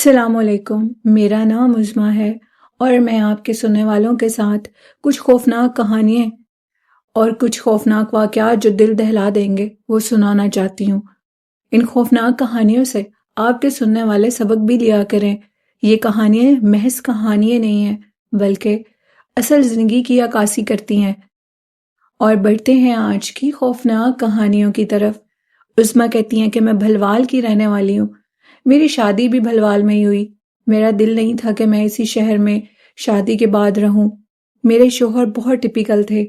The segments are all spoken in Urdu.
السلام علیکم، میرا نام عظمیٰ ہے اور میں آپ کے سننے والوں کے ساتھ کچھ خوفناک کہانیاں اور کچھ خوفناک واقعات جو دل دہلا دیں گے وہ سنانا چاہتی ہوں۔ ان خوفناک کہانیوں سے آپ کے سننے والے سبق بھی لیا کریں۔ یہ کہانیاں محض کہانیاں نہیں ہیں بلکہ اصل زندگی کی عکاسی کرتی ہیں۔ اور بڑھتے ہیں آج کی خوفناک کہانیوں کی طرف۔ عظمیٰ کہتی ہیں کہ میں بھلوال کی رہنے والی ہوں۔ میری شادی بھی بھلوال میں ہی ہوئی۔ میرا دل نہیں تھا کہ میں اسی شہر میں شادی کے بعد رہوں۔ میرے شوہر بہت ٹپیکل تھے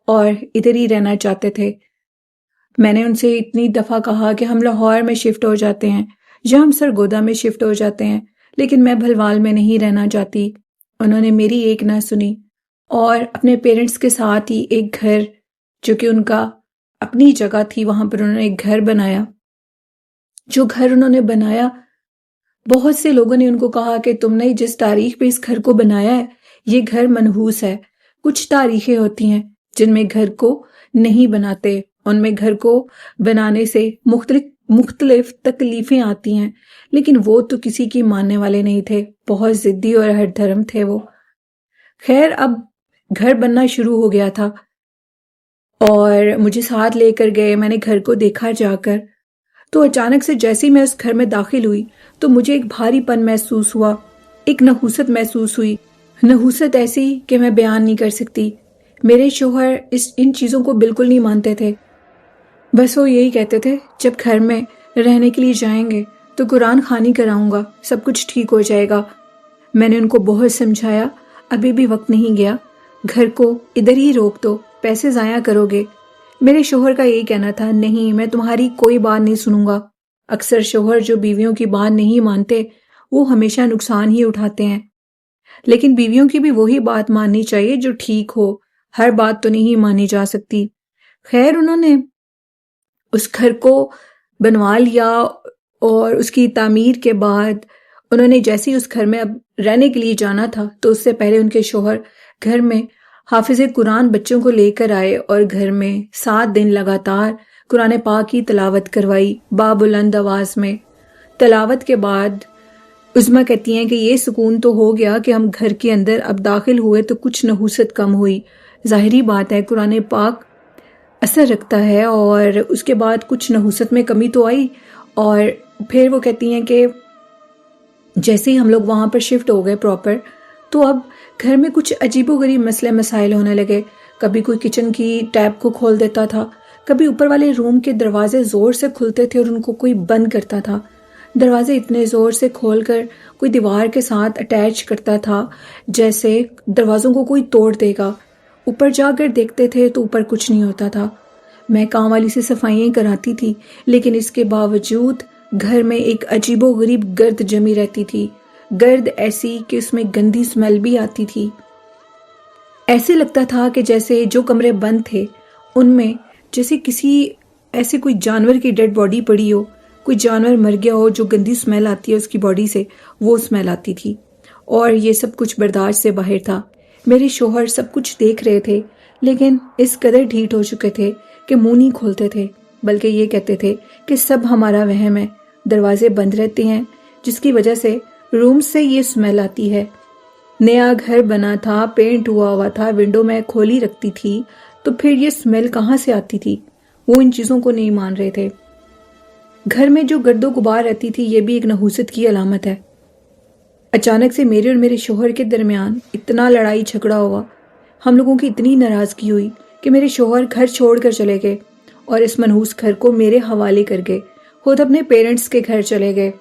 اور ادھر ہی رہنا چاہتے تھے۔ میں نے ان سے اتنی دفعہ کہا کہ ہم لاہور میں شفٹ ہو جاتے ہیں یا ہم سرگودا میں شفٹ ہو جاتے ہیں، لیکن میں بھلوال میں نہیں رہنا چاہتی۔ انہوں نے میری ایک نہ سنی اور اپنے پیرنٹس کے ساتھ ہی ایک گھر جو کہ ان کا اپنی جگہ تھی وہاں پر انہوں نے ایک گھر بنایا۔ جو گھر انہوں نے بنایا، بہت سے لوگوں نے ان کو کہا کہ تم نے جس تاریخ پہ اس گھر کو بنایا ہے یہ گھر منحوس ہے۔ کچھ تاریخیں ہوتی ہیں جن میں گھر کو نہیں بناتے، ان میں گھر کو بنانے سے مختلف تکلیفیں آتی ہیں، لیکن وہ تو کسی کی ماننے والے نہیں تھے، بہت ضدی اور ہر دھرم تھے وہ۔ خیر، اب گھر بننا شروع ہو گیا تھا اور مجھے ساتھ لے کر گئے۔ میں نے گھر کو دیکھا جا کر، تو اچانک سے جیسے ہی میں اس گھر میں داخل ہوئی تو مجھے ایک بھاری پن محسوس ہوا، ایک نحوست محسوس ہوئی، نحوست ایسی کہ میں بیان نہیں کر سکتی۔ میرے شوہر ان چیزوں کو بالکل نہیں مانتے تھے، بس وہ یہی کہتے تھے جب گھر میں رہنے کے لیے جائیں گے تو قرآن خوانی کراؤں گا، سب کچھ ٹھیک ہو جائے گا۔ میں نے ان کو بہت سمجھایا، ابھی بھی وقت نہیں گیا، گھر کو ادھر ہی روک دو، پیسے ضائع کرو گے۔ میرے شوہر کا یہی کہنا تھا، نہیں، میں تمہاری کوئی بات نہیں سنوں گا۔ اکثر شوہر جو بیویوں کی بات نہیں مانتے وہ ہمیشہ نقصان ہی اٹھاتے ہیں، لیکن بیویوں کی بھی وہی بات ماننی چاہیے جو ٹھیک ہو، ہر بات تو نہیں مانی جا سکتی۔ خیر، انہوں نے اس گھر کو بنوا لیا اور اس کی تعمیر کے بعد انہوں نے جیسے ہی اس گھر میں اب رہنے کے لیے جانا تھا تو اس سے پہلے ان کے شوہر گھر میں حافظ قرآن بچوں کو لے کر آئے اور گھر میں 7 دن لگاتار قرآن پاک کی تلاوت کروائی بابلند آواز میں۔ تلاوت کے بعد عظمیٰ کہتی ہیں کہ یہ سکون تو ہو گیا کہ ہم گھر کے اندر اب داخل ہوئے تو کچھ نحوست کم ہوئی۔ ظاہری بات ہے، قرآن پاک اثر رکھتا ہے اور اس کے بعد کچھ نحوست میں کمی تو آئی۔ اور پھر وہ کہتی ہیں کہ جیسے ہی ہم لوگ وہاں پر شفٹ ہو گئے پراپر، تو اب گھر میں کچھ عجیب و غریب مسئلے مسائل ہونے لگے۔ کبھی کوئی کچن کی ٹیپ کو کھول دیتا تھا، کبھی اوپر والے روم کے دروازے زور سے کھلتے تھے اور ان کو کوئی بند کرتا تھا۔ دروازے اتنے زور سے کھول کر کوئی دیوار کے ساتھ اٹیچ کرتا تھا جیسے دروازوں کو کوئی توڑ دے گا۔ اوپر جا کر دیکھتے تھے تو اوپر کچھ نہیں ہوتا تھا۔ میں کام والی سے صفائیاں کراتی تھی، لیکن اس کے باوجود گھر میں ایک عجیب و غریب گرد جمی رہتی تھی، گرد ایسی کہ اس میں گندی سمیل بھی آتی تھی۔ ایسے لگتا تھا کہ جیسے جو کمرے بند تھے ان میں جیسے کسی ایسے کوئی جانور کی ڈیڈ باڈی پڑی ہو، کوئی جانور مر گیا ہو، جو گندی سمیل آتی ہے اس کی باڈی سے، وہ سمیل آتی تھی۔ اور یہ سب کچھ برداشت سے باہر تھا۔ میرے شوہر سب کچھ دیکھ رہے تھے، لیکن اس قدر ڈھیٹ ہو چکے تھے کہ منہ نہیں کھولتے تھے، بلکہ یہ کہتے تھے کہ سب ہمارا وہم ہے، دروازے بند رہتے ہیں جس کی وجہ سے روم سے یہ سمیل آتی ہے۔ نیا گھر بنا تھا، پینٹ ہوا تھا، ونڈو میں کھولی رکھتی تھی، تو پھر یہ سمیل کہاں سے آتی تھی؟ وہ ان چیزوں کو نہیں مان رہے تھے۔ گھر میں جو گرد و غبار رہتی تھی یہ بھی ایک نحوست کی علامت ہے۔ اچانک سے میرے اور میرے شوہر کے درمیان اتنا لڑائی جھگڑا ہوا، ہم لوگوں کی اتنی ناراضگی ہوئی کہ میرے شوہر گھر چھوڑ کر چلے گئے اور اس منحوس گھر کو میرے حوالے کر گئے، خود اپنے پیرنٹس کے گھر چلے گئے۔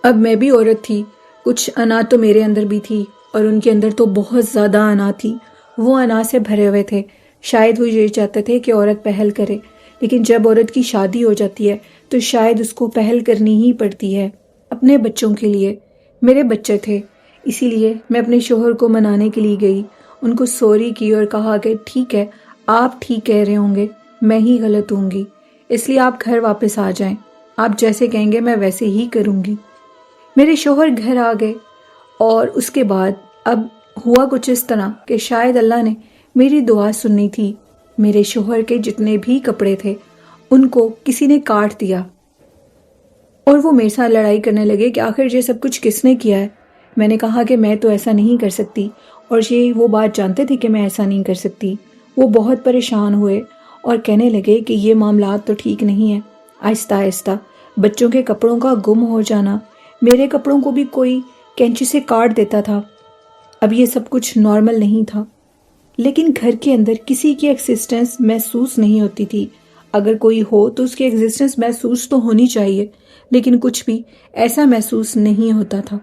اب میں بھی عورت تھی، کچھ انا تو میرے اندر بھی تھی اور ان کے اندر تو بہت زیادہ انا تھی، وہ انا سے بھرے ہوئے تھے۔ شاید وہ یہ چاہتے تھے کہ عورت پہل کرے، لیکن جب عورت کی شادی ہو جاتی ہے تو شاید اس کو پہل کرنی ہی پڑتی ہے اپنے بچوں کے لیے۔ میرے بچے تھے، اسی لیے میں اپنے شوہر کو منانے کے لیے گئی، ان کو سوری کی اور کہا کہ ٹھیک ہے، آپ ٹھیک کہہ رہے ہوں گے، میں ہی غلط ہوں گی، اس لیے آپ گھر واپس آ جائیں، آپ جیسے کہیں گے میں ویسے ہی کروں گی۔ میرے شوہر گھر آ گئے اور اس کے بعد اب ہوا کچھ اس طرح کہ شاید اللہ نے میری دعا سننی تھی۔ میرے شوہر کے جتنے بھی کپڑے تھے ان کو کسی نے کاٹ دیا اور وہ میرے ساتھ لڑائی کرنے لگے کہ آخر یہ سب کچھ کس نے کیا ہے۔ میں نے کہا کہ میں تو ایسا نہیں کر سکتی، اور یہ وہ بات جانتے تھے کہ میں ایسا نہیں کر سکتی۔ وہ بہت پریشان ہوئے اور کہنے لگے کہ یہ معاملات تو ٹھیک نہیں ہیں۔ آہستہ آہستہ بچوں کے کپڑوں کا گم ہو جانا، میرے کپڑوں کو بھی کوئی کینچی سے کاٹ دیتا تھا۔ اب یہ سب کچھ نارمل نہیں تھا، لیکن گھر کے اندر کسی کی ایگزسٹنس محسوس نہیں ہوتی تھی۔ اگر کوئی ہو تو اس کی ایگزسٹنس محسوس تو ہونی چاہیے، لیکن کچھ بھی ایسا محسوس نہیں ہوتا تھا۔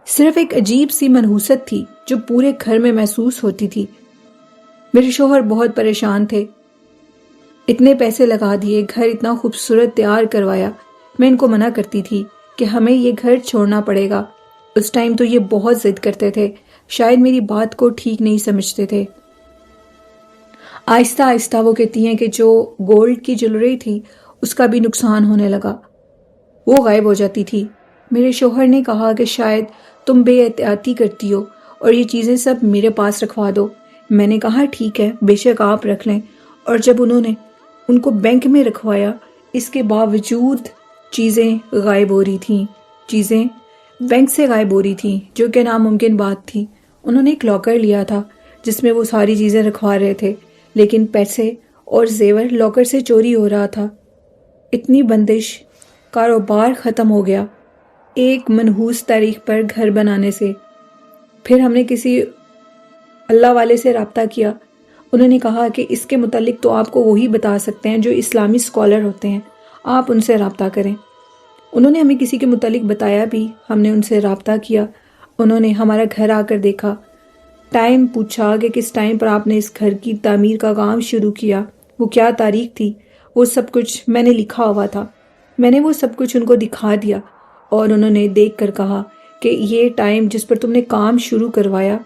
صرف ایک عجیب سی منحوست تھی جو پورے گھر میں محسوس ہوتی تھی۔ میرے شوہر بہت پریشان تھے، اتنے پیسے لگا دیے، گھر اتنا خوبصورت تیار کروایا۔ میں ان کو منع کرتی تھی کہ ہمیں یہ گھر چھوڑنا پڑے گا۔ اس ٹائم تو یہ بہت ضد کرتے تھے، شاید میری بات کو ٹھیک نہیں سمجھتے تھے۔ آہستہ آہستہ وہ کہتی ہیں کہ جو گولڈ کی جیولری تھی اس کا بھی نقصان ہونے لگا، وہ غائب ہو جاتی تھی۔ میرے شوہر نے کہا کہ شاید تم بے احتیاطی کرتی ہو اور یہ چیزیں سب میرے پاس رکھوا دو۔ میں نے کہا ٹھیک ہے، بے شک آپ رکھ لیں۔ اور جب انہوں نے ان کو بینک میں رکھوایا، اس کے باوجود چیزیں غائب ہو رہی تھیں، چیزیں بینک سے غائب ہو رہی تھیں، جو کہ ناممکن بات تھی۔ انہوں نے ایک لاکر لیا تھا جس میں وہ ساری چیزیں رکھوا رہے تھے، لیکن پیسے اور زیور لاکر سے چوری ہو رہا تھا۔ اتنی بندش، کاروبار ختم ہو گیا ایک منحوس تاریخ پر گھر بنانے سے۔ پھر ہم نے کسی اللہ والے سے رابطہ کیا، انہوں نے کہا کہ اس کے متعلق تو آپ کو وہی بتا سکتے ہیں جو اسلامی اسکالر ہوتے ہیں، آپ ان سے رابطہ کریں۔ انہوں نے ہمیں کسی کے متعلق بتایا بھی، ہم نے ان سے رابطہ کیا، انہوں نے ہمارا گھر آ کر دیکھا، ٹائم پوچھا کہ کس ٹائم پر آپ نے اس گھر کی تعمیر کا کام شروع کیا، وہ کیا تاریخ تھی، وہ سب کچھ میں نے لکھا ہوا تھا۔ میں نے وہ سب کچھ ان کو دکھا دیا اور انہوں نے دیکھ کر کہا کہ یہ ٹائم جس پر تم نے کام شروع کروایا،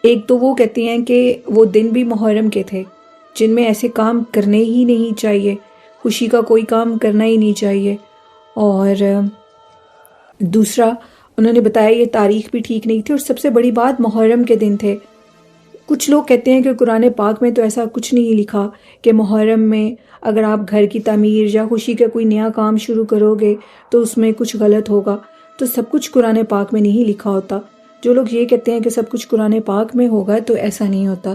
ایک تو وہ کہتی ہیں کہ وہ دن بھی محرم کے تھے جن میں ایسے کام کرنے ہی نہیں چاہیے، خوشی کا کوئی کام کرنا ہی نہیں چاہیے، اور دوسرا انہوں نے بتایا یہ تاریخ بھی ٹھیک نہیں تھی، اور سب سے بڑی بات محرم کے دن تھے۔ کچھ لوگ کہتے ہیں کہ قرآن پاک میں تو ایسا کچھ نہیں لکھا کہ محرم میں اگر آپ گھر کی تعمیر یا خوشی کا کوئی نیا کام شروع کرو گے تو اس میں کچھ غلط ہوگا، تو سب کچھ قرآن پاک میں نہیں لکھا ہوتا۔ جو لوگ یہ کہتے ہیں کہ سب کچھ قرآن پاک میں ہوگا تو ایسا نہیں ہوتا۔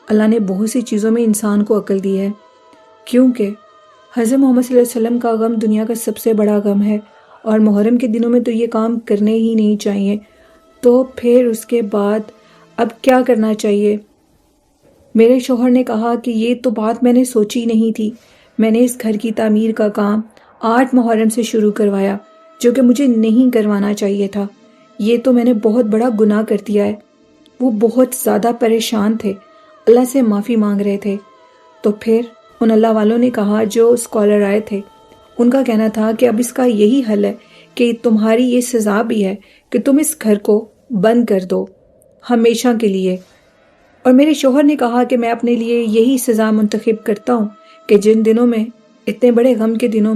اللہ نے بہت سی چیزوں میں انسان کو عقل دی ہے، کیونکہ حضرت محمد صلی اللہ علیہ وسلم کا غم دنیا کا سب سے بڑا غم ہے، اور محرم کے دنوں میں تو یہ کام کرنے ہی نہیں چاہیے۔ تو پھر اس کے بعد اب کیا کرنا چاہیے؟ میرے شوہر نے کہا کہ یہ تو بات میں نے سوچی نہیں تھی، میں نے اس گھر کی تعمیر کا کام 8 محرم سے شروع کروایا، جو کہ مجھے نہیں کروانا چاہیے تھا، یہ تو میں نے بہت بڑا گناہ کر دیا ہے۔ وہ بہت زیادہ پریشان تھے، اللہ سے معافی مانگ رہے تھے۔ تو پھر ان اللہ والوں نے کہا، جو اسکالر آئے تھے ان کا کہنا تھا کہ اب اس کا یہی حل ہے کہ تمہاری یہ سزا بھی ہے کہ تم اس گھر کو بند کر دو ہمیشہ کے لیے۔ اور میرے شوہر نے کہا کہ میں اپنے لیے یہی سزا منتخب کرتا ہوں کہ جن دنوں میں، اتنے بڑے غم کے دنوں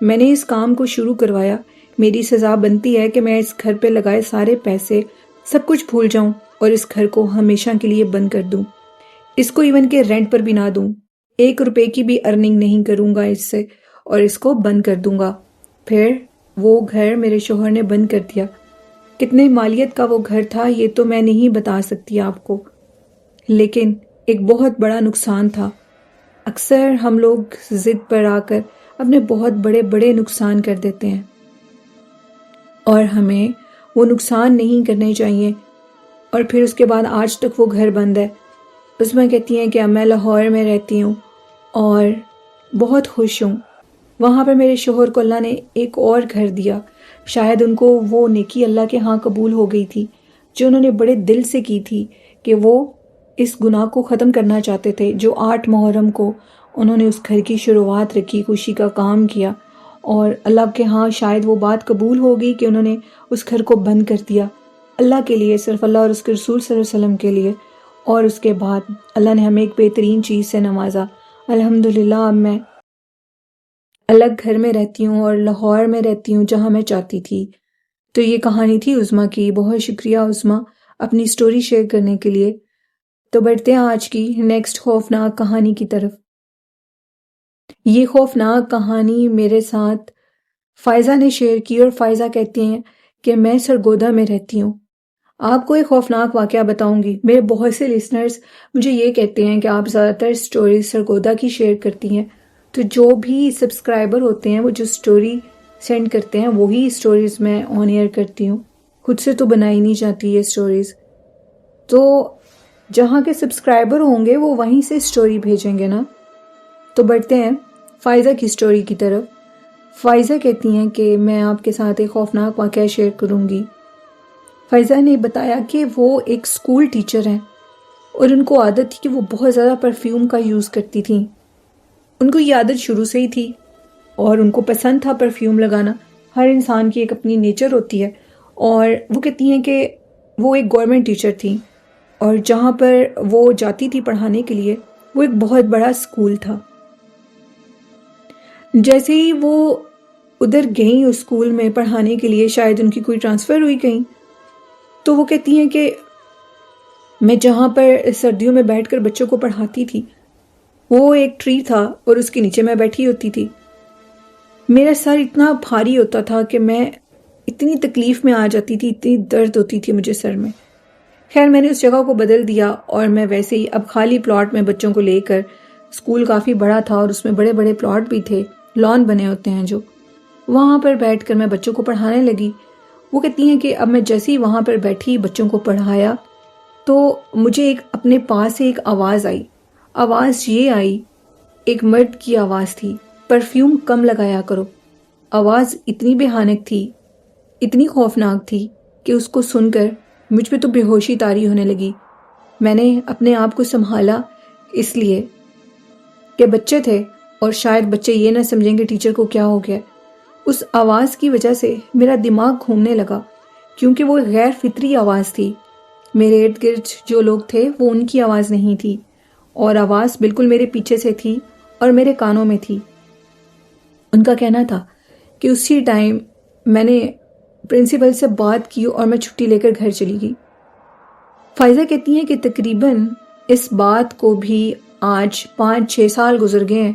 میں نے اس کام کو شروع کروایا، میری سزا بنتی ہے کہ میں اس گھر پہ لگائے سارے پیسے سب کچھ بھول جاؤں اور اس گھر کو ہمیشہ کے لیے بند کر دوں، اس کو ایون کے رینٹ پر بھی نہ دوں، 1 روپے کی بھی ارننگ نہیں کروں گا اس سے، اور اس کو بند کر دوں گا۔ پھر وہ گھر میرے شوہر نے بند کر دیا۔ کتنے مالیت کا وہ گھر تھا یہ تو میں نہیں بتا سکتی آپ کو، لیکن ایک بہت بڑا نقصان تھا۔ اکثر ہم لوگ ضد پر آ کر اپنے بہت بڑے بڑے نقصان کر دیتے ہیں، اور ہمیں وہ نقصان نہیں کرنے چاہیے۔ اور پھر اس کے بعد آج تک وہ گھر بند ہے۔ اس میں کہتی ہیں کہ اب میں لاہور میں رہتی ہوں اور بہت خوش ہوں، وہاں پہ میرے شوہر کو اللہ نے ایک اور گھر دیا۔ شاید ان کو وہ نیکی اللہ کے ہاں قبول ہو گئی تھی جو انہوں نے بڑے دل سے کی تھی، کہ وہ اس گناہ کو ختم کرنا چاہتے تھے۔ جو 8 محرم کو انہوں نے اس گھر کی شروعات رکھی، خوشی کا کام کیا، اور اللہ کے ہاں شاید وہ بات قبول ہو گئی کہ انہوں نے اس گھر کو بند کر دیا اللہ کے لیے، صرف اللہ اور اس کے رسول صلی اللہ علیہ وسلم کے لیے۔ اور اس کے بعد اللہ نے ہمیں ایک بہترین چیز سے نوازا۔ الحمدللہ اب میں الگ گھر میں رہتی ہوں اور لاہور میں رہتی ہوں جہاں میں چاہتی تھی۔ تو یہ کہانی تھی عظمیٰ کی۔ بہت شکریہ عظمیٰ اپنی سٹوری شیئر کرنے کے لیے۔ تو بڑھتے ہیں آج کی نیکسٹ خوفناک کہانی کی طرف۔ یہ خوفناک کہانی میرے ساتھ فائزہ نے شیئر کی اور فائزہ کہتی ہیں کہ میں سرگودا میں رہتی ہوں۔ آپ کو ایک خوفناک واقعہ بتاؤں گی۔ میرے بہت سے لسنرز مجھے یہ کہتے ہیں کہ آپ زیادہ تر سٹوریز سرگودا کی شیئر کرتی ہیں، تو جو بھی سبسکرائبر ہوتے ہیں وہ جو سٹوری سینڈ کرتے ہیں وہی سٹوریز میں آن ایئر کرتی ہوں، خود سے تو بنائی نہیں جاتی یہ سٹوریز۔ تو جہاں کے سبسکرائبر ہوں گے وہ وہیں سے سٹوری بھیجیں گے نا۔ تو بڑھتے ہیں فائزہ کی سٹوری کی طرف۔ فائزہ کہتی ہیں کہ میں آپ کے ساتھ ایک خوفناک واقعہ شیئر کروں گی۔ فائزہ نے بتایا کہ وہ ایک اسکول ٹیچر ہیں اور ان کو عادت تھی کہ وہ بہت زیادہ پرفیوم کا یوز کرتی تھیں۔ ان کو یہ عادت شروع سے ہی تھی اور ان کو پسند تھا پرفیوم لگانا۔ ہر انسان کی ایک اپنی نیچر ہوتی ہے، اور وہ کہتی ہیں کہ وہ ایک گورنمنٹ ٹیچر تھیں اور جہاں پر وہ جاتی تھی پڑھانے کے لیے وہ ایک بہت بڑا اسکول تھا۔ جیسے ہی وہ ادھر گئیں اس اسکول میں پڑھانے کے لیے، شاید ان کی کوئی ٹرانسفر ہوئی کہیں، تو وہ کہتی ہیں کہ میں جہاں پر سردیوں میں بیٹھ کر بچوں کو پڑھاتی تھی وہ ایک ٹری تھا اور اس کے نیچے میں بیٹھی ہوتی تھی۔ میرا سر اتنا بھاری ہوتا تھا کہ میں اتنی تکلیف میں آ جاتی تھی، اتنی درد ہوتی تھی مجھے سر میں۔ خیر میں نے اس جگہ کو بدل دیا اور میں ویسے ہی اب خالی پلاٹ میں بچوں کو لے کر، اسکول کافی بڑا تھا اور اس میں بڑے بڑے پلاٹ بھی تھے، لان بنے ہوتے ہیں جو، وہاں پر بیٹھ کر میں بچوں کو پڑھانے لگی۔ وہ کہتی ہیں کہ اب میں جیسے ہی وہاں پر بیٹھی بچوں کو پڑھایا تو مجھے ایک اپنے پاس سے ایک آواز آئی۔ آواز یہ آئی، ایک مرد کی آواز تھی، پرفیوم کم لگایا کرو۔ آواز اتنی بھیانک تھی، اتنی خوفناک تھی کہ اس کو سن کر مجھ پہ تو بے ہوشی طاری ہونے لگی۔ میں نے اپنے آپ کو سنبھالا، اس لیے کہ بچے تھے اور شاید بچے یہ نہ سمجھیں کہ ٹیچر کو کیا ہو گیا۔ اس آواز کی وجہ سے میرا دماغ گھومنے لگا، کیونکہ وہ غیر فطری آواز تھی۔ میرے ارد گرد جو لوگ تھے وہ ان کی آواز نہیں تھی، اور آواز بالکل میرے پیچھے سے تھی اور میرے کانوں میں تھی۔ ان کا کہنا تھا کہ اسی ٹائم میں نے پرنسپل سے بات کی اور میں چھٹی لے کر گھر چلی گئی۔ فائزہ کہتی ہیں کہ تقریباً اس بات کو بھی آج 5-6 سال گزر گئے ہیں،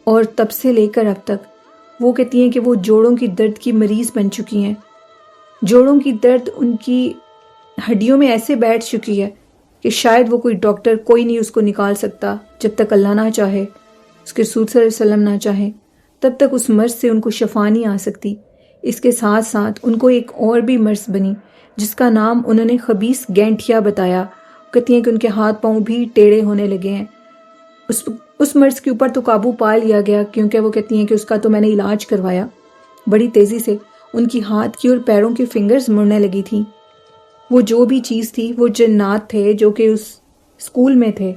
اور تب سے لے کر اب تک وہ کہتی ہیں کہ وہ جوڑوں کی درد کی مریض بن چکی ہیں۔ جوڑوں کی درد ان کی ہڈیوں میں ایسے بیٹھ چکی ہے کہ شاید وہ کوئی ڈاکٹر کوئی نہیں اس کو نکال سکتا، جب تک اللہ نہ چاہے، اس کے رسول صلی اللہ علیہ وسلم نہ چاہے، تب تک اس مرض سے ان کو شفا نہیں آ سکتی۔ اس کے ساتھ ساتھ ان کو ایک اور بھی مرض بنی جس کا نام انہوں نے خبیث گینٹھیا بتایا۔ کہتی ہیں کہ ان کے ہاتھ پاؤں بھی ٹیڑھے ہونے لگے ہیں۔ اس مرض کے اوپر تو قابو پا لیا گیا، کیونکہ وہ کہتی ہیں کہ اس کا تو میں نے علاج کروایا بڑی تیزی سے۔ ان کی ہاتھ کی اور پیروں کی فنگرز مڑنے لگی تھیں۔ وہ جو بھی چیز تھی وہ جنات تھے جو کہ اس اسکول میں تھے۔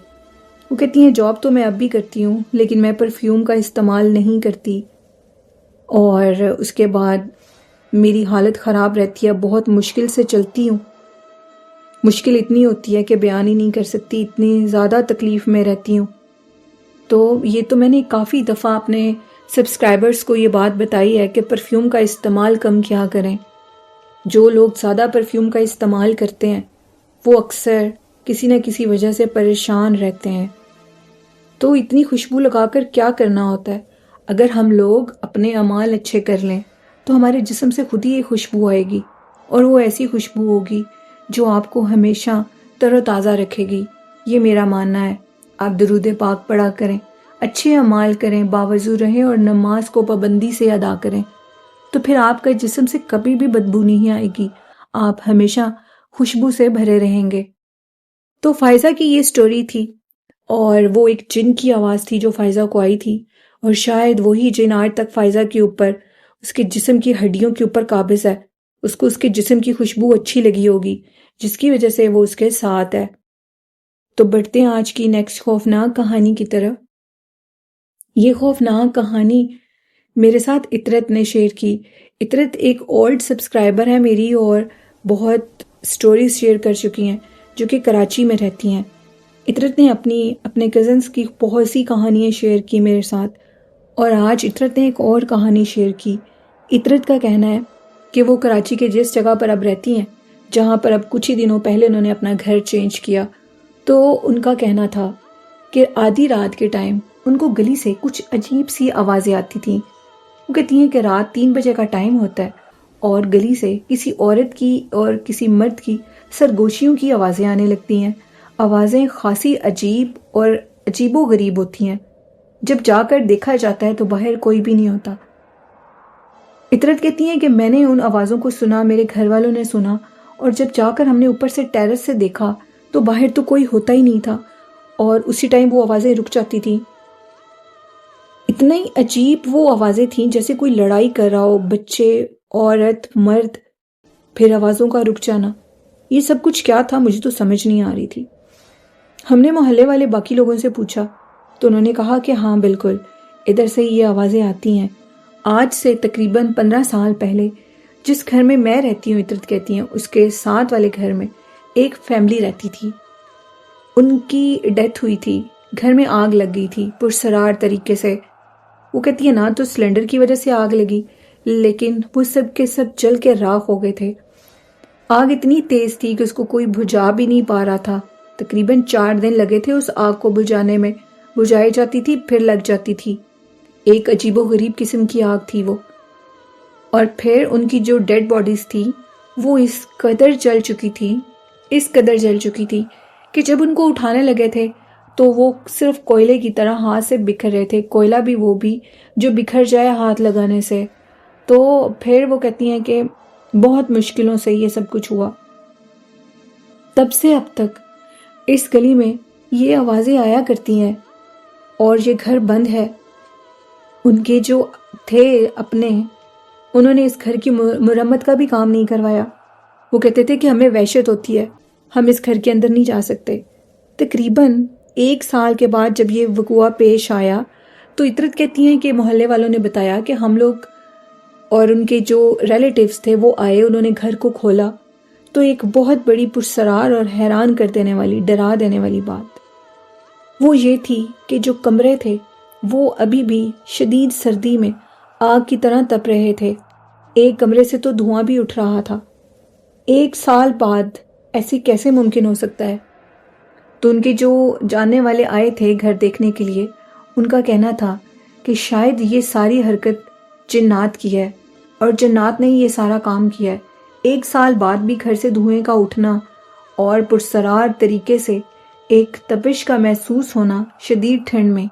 وہ کہتی ہیں جاب تو میں اب بھی کرتی ہوں، لیکن میں پرفیوم کا استعمال نہیں کرتی، اور اس کے بعد میری حالت خراب رہتی ہے، بہت مشکل سے چلتی ہوں۔ مشکل اتنی ہوتی ہے کہ بیان ہی نہیں کر سکتی، اتنی زیادہ تکلیف میں رہتی ہوں۔ تو یہ تو میں نے کافی دفعہ اپنے سبسکرائبرز کو یہ بات بتائی ہے کہ پرفیوم کا استعمال کم کیا کریں۔ جو لوگ زیادہ پرفیوم کا استعمال کرتے ہیں وہ اکثر کسی نہ کسی وجہ سے پریشان رہتے ہیں۔ تو اتنی خوشبو لگا کر کیا کرنا ہوتا ہے؟ اگر ہم لوگ اپنے اعمال اچھے کر لیں تو ہمارے جسم سے خود ہی ایک خوشبو آئے گی، اور وہ ایسی خوشبو ہوگی جو آپ کو ہمیشہ تر و تازہ رکھے گی۔ یہ میرا ماننا ہے۔ آپ درود پاک پڑھا کریں، اچھے اعمال کریں، باوضو رہیں اور نماز کو پابندی سے ادا کریں، تو پھر آپ کا جسم سے کبھی بھی بدبو نہیں آئے گی، آپ ہمیشہ خوشبو سے بھرے رہیں گے۔ تو فائزہ کی یہ سٹوری تھی، اور وہ ایک جن کی آواز تھی جو فائزہ کو آئی تھی، اور شاید وہی جن آج تک فائزہ کے اوپر، اس کے جسم کی ہڈیوں کے اوپر قابض ہے۔ اس کو اس کے جسم کی خوشبو اچھی لگی ہوگی، جس کی وجہ سے وہ اس کے ساتھ ہے۔ تو بڑھتے ہیں آج کی نیکسٹ خوفناک کہانی کی طرف۔ یہ خوفناک کہانی میرے ساتھ عطرت نے شیئر کی۔ عطرت ایک اولڈ سبسکرائبر ہے میری، اور بہت سٹوریز شیئر کر چکی ہیں، جو کہ کراچی میں رہتی ہیں۔ عطرت نے اپنے کزنس کی بہت سی کہانیاں شیئر کی میرے ساتھ، اور آج عطرت نے ایک اور کہانی شیئر کی۔ عطرت کا کہنا ہے کہ وہ کراچی کے جس جگہ پر اب رہتی ہیں، جہاں پر اب کچھ ہی دنوں پہلے انہوں نے اپنا گھر چینج کیا، تو ان کا کہنا تھا کہ آدھی رات کے ٹائم ان کو گلی سے کچھ عجیب سی آوازیں آتی تھیں، وہ کہتی ہیں کہ رات 3 بجے کا ٹائم ہوتا ہے اور گلی سے کسی عورت کی اور کسی مرد کی سرگوشیوں کی آوازیں آنے لگتی ہیں۔ آوازیں خاصی عجیب اور عجیب و غریب ہوتی ہیں۔ جب جا کر دیکھا جاتا ہے تو باہر کوئی بھی نہیں ہوتا۔ عطرت کہتی ہیں کہ میں نے ان آوازوں کو سنا، میرے گھر والوں نے سنا، اور جب جا کر ہم نے اوپر سے ٹیرس سے دیکھا تو باہر تو کوئی ہوتا ہی نہیں تھا، اور اسی ٹائم وہ آوازیں رک جاتی تھیں۔ اتنی عجیب وہ آوازیں تھیں جیسے کوئی لڑائی کر رہا ہو، بچے، عورت، مرد، پھر آوازوں کا رک جانا۔ یہ سب کچھ کیا تھا مجھے تو سمجھ نہیں آ رہی تھی۔ ہم نے محلے والے باقی لوگوں سے پوچھا تو انہوں نے کہا کہ ہاں بالکل ادھر سے یہ آوازیں آتی ہیں۔ آج سے تقریباً 15 سال پہلے جس گھر میں میں رہتی ہوں، عطرت کہتی ہیں، اس کے ساتھ والے گھر میں ایک فیملی رہتی تھی۔ ان کی ڈیتھ ہوئی تھی، گھر میں آگ لگ گئی تھی پرسرار طریقے سے۔ وہ کہتی ہے نہ تو سلنڈر کی وجہ سے آگ لگی، لیکن وہ سب کے سب جل کے راکھ ہو گئے تھے۔ آگ اتنی تیز تھی کہ اس کو کوئی بجھا بھی نہیں پا رہا تھا۔ تقریباً 4 دن لگے تھے اس آگ کو بجھانے میں۔ بجھائی جاتی تھی پھر لگ جاتی تھی۔ ایک عجیب و غریب قسم کی آگ تھی وہ۔ اور پھر ان کی جو ڈیڈ باڈیز تھی وہ اس قدر جل چکی تھی کہ جب ان کو اٹھانے لگے تھے تو وہ صرف کوئلے کی طرح ہاتھ سے بکھر رہے تھے، کوئلہ بھی وہ بھی جو بکھر جائے ہاتھ لگانے سے۔ تو پھر وہ کہتی ہیں کہ بہت مشکلوں سے یہ سب کچھ ہوا۔ تب سے اب تک اس گلی میں یہ آوازیں آیا کرتی ہیں اور یہ گھر بند ہے۔ ان کے جو تھے اپنے، انہوں نے اس گھر کی مرمت کا بھی کام نہیں کروایا۔ وہ کہتے تھے کہ ہمیں وحشت ہوتی ہے، ہم اس گھر کے اندر نہیں جا سکتے۔ تقریباً 1 سال کے بعد جب یہ وقوع پیش آیا تو عطرت کہتی ہیں کہ محلے والوں نے بتایا کہ ہم لوگ اور ان کے جو ریلیٹیوز تھے وہ آئے، انہوں نے گھر کو کھولا تو ایک بہت بڑی پرسرار اور حیران کر دینے والی، ڈرا دینے والی بات وہ یہ تھی کہ جو کمرے تھے وہ ابھی بھی شدید سردی میں آگ کی طرح تپ رہے تھے۔ ایک کمرے سے تو دھواں بھی اٹھ رہا تھا۔ 1 سال بعد ایسے کیسے ممکن ہو سکتا ہے؟ تو ان کے جو جاننے والے آئے تھے گھر دیکھنے کے لیے، ان کا کہنا تھا کہ شاید یہ ساری حرکت جنات کی ہے اور جنات نے یہ سارا کام کیا ہے۔ 1 سال بعد بھی گھر سے دھوئیں کا اٹھنا اور پرسرار طریقے سے ایک تپش کا محسوس ہونا شدید ٹھنڈ میں۔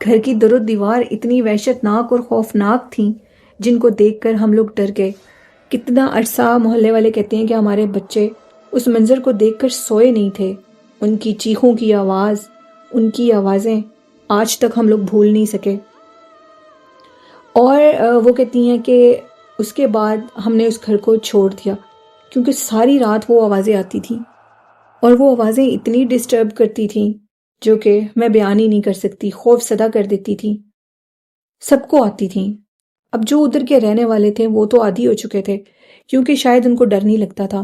گھر کی در و دیوار اتنی وحشتناک اور خوفناک تھیں جن کو دیکھ کر ہم لوگ ڈر گئے۔ کتنا عرصہ محلے والے کہتے ہیں کہ ہمارے بچے اس منظر کو دیکھ کر سوئے نہیں تھے۔ ان کی چیخوں کی آواز، ان کی آوازیں آج تک ہم لوگ بھول نہیں سکے۔ اور وہ کہتی ہیں کہ اس کے بعد ہم نے اس گھر کو چھوڑ دیا کیونکہ ساری رات وہ آوازیں آتی تھیں، اور وہ آوازیں اتنی ڈسٹرب کرتی تھیں جو کہ میں بیان ہی نہیں کر سکتی، خوف زدہ کر دیتی تھیں۔ سب کو آتی تھیں۔ اب جو ادھر کے رہنے والے تھے وہ تو عادی ہو چکے تھے کیونکہ شاید ان کو ڈر نہیں لگتا تھا،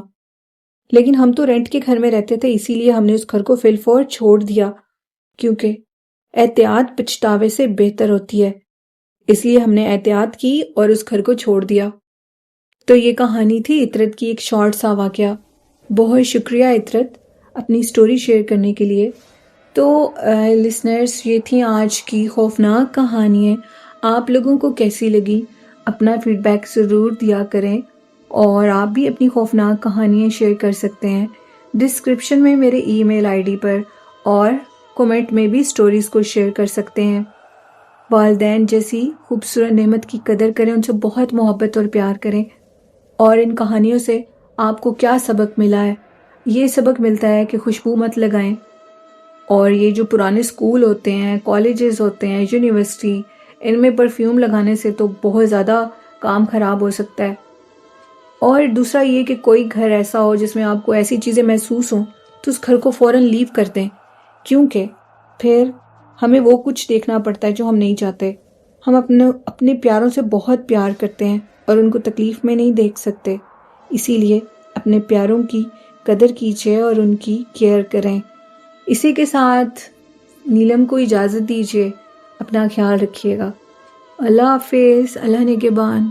لیکن ہم تو رینٹ کے گھر میں رہتے تھے، اسی لیے ہم نے اس گھر کو فی الفور چھوڑ دیا، کیونکہ احتیاط پچھتاوے سے بہتر ہوتی ہے۔ اس لیے ہم نے احتیاط کی اور اس گھر کو چھوڑ دیا۔ تو یہ کہانی تھی عطرت کی، ایک شارٹ سا واقعہ۔ بہت شکریہ عطرت اپنی سٹوری شیئر کرنے کے لیے۔ تو لسنرز، یہ تھیں آج کی خوفناک کہانیاں۔ آپ لوگوں کو کیسی لگی؟ اپنا فیڈ بیک ضرور دیا کریں، اور آپ بھی اپنی خوفناک کہانیاں شیئر کر سکتے ہیں ڈسکرپشن میں میرے ای میل آئی ڈی پر، اور کومنٹ میں بھی سٹوریز کو شیئر کر سکتے ہیں۔ والدین جیسی خوبصورت نعمت کی قدر کریں، ان سے بہت محبت اور پیار کریں۔ اور ان کہانیوں سے آپ کو کیا سبق ملا ہے؟ یہ سبق ملتا ہے کہ خوشبو مت لگائیں، اور یہ جو پرانے اسکول ہوتے ہیں، کالجز ہوتے ہیں، یونیورسٹی، ان میں پرفیوم لگانے سے تو بہت زیادہ کام خراب ہو سکتا ہے۔ اور دوسرا یہ کہ کوئی گھر ایسا ہو جس میں آپ کو ایسی چیزیں محسوس ہوں تو اس گھر کو فوراً لیو کر دیں، کیونکہ پھر ہمیں وہ کچھ دیکھنا پڑتا ہے جو ہم نہیں چاہتے۔ ہم اپنے پیاروں سے بہت پیار کرتے ہیں اور ان کو تکلیف میں نہیں دیکھ سکتے، اسی لیے اپنے پیاروں کی قدر کیجیے اور ان کی کیئر کریں۔ اسی کے ساتھ نیلم کو اجازت دیجیے، اپنا خیال رکھیے گا۔ اللہ حافظ، اللہ نگہبان۔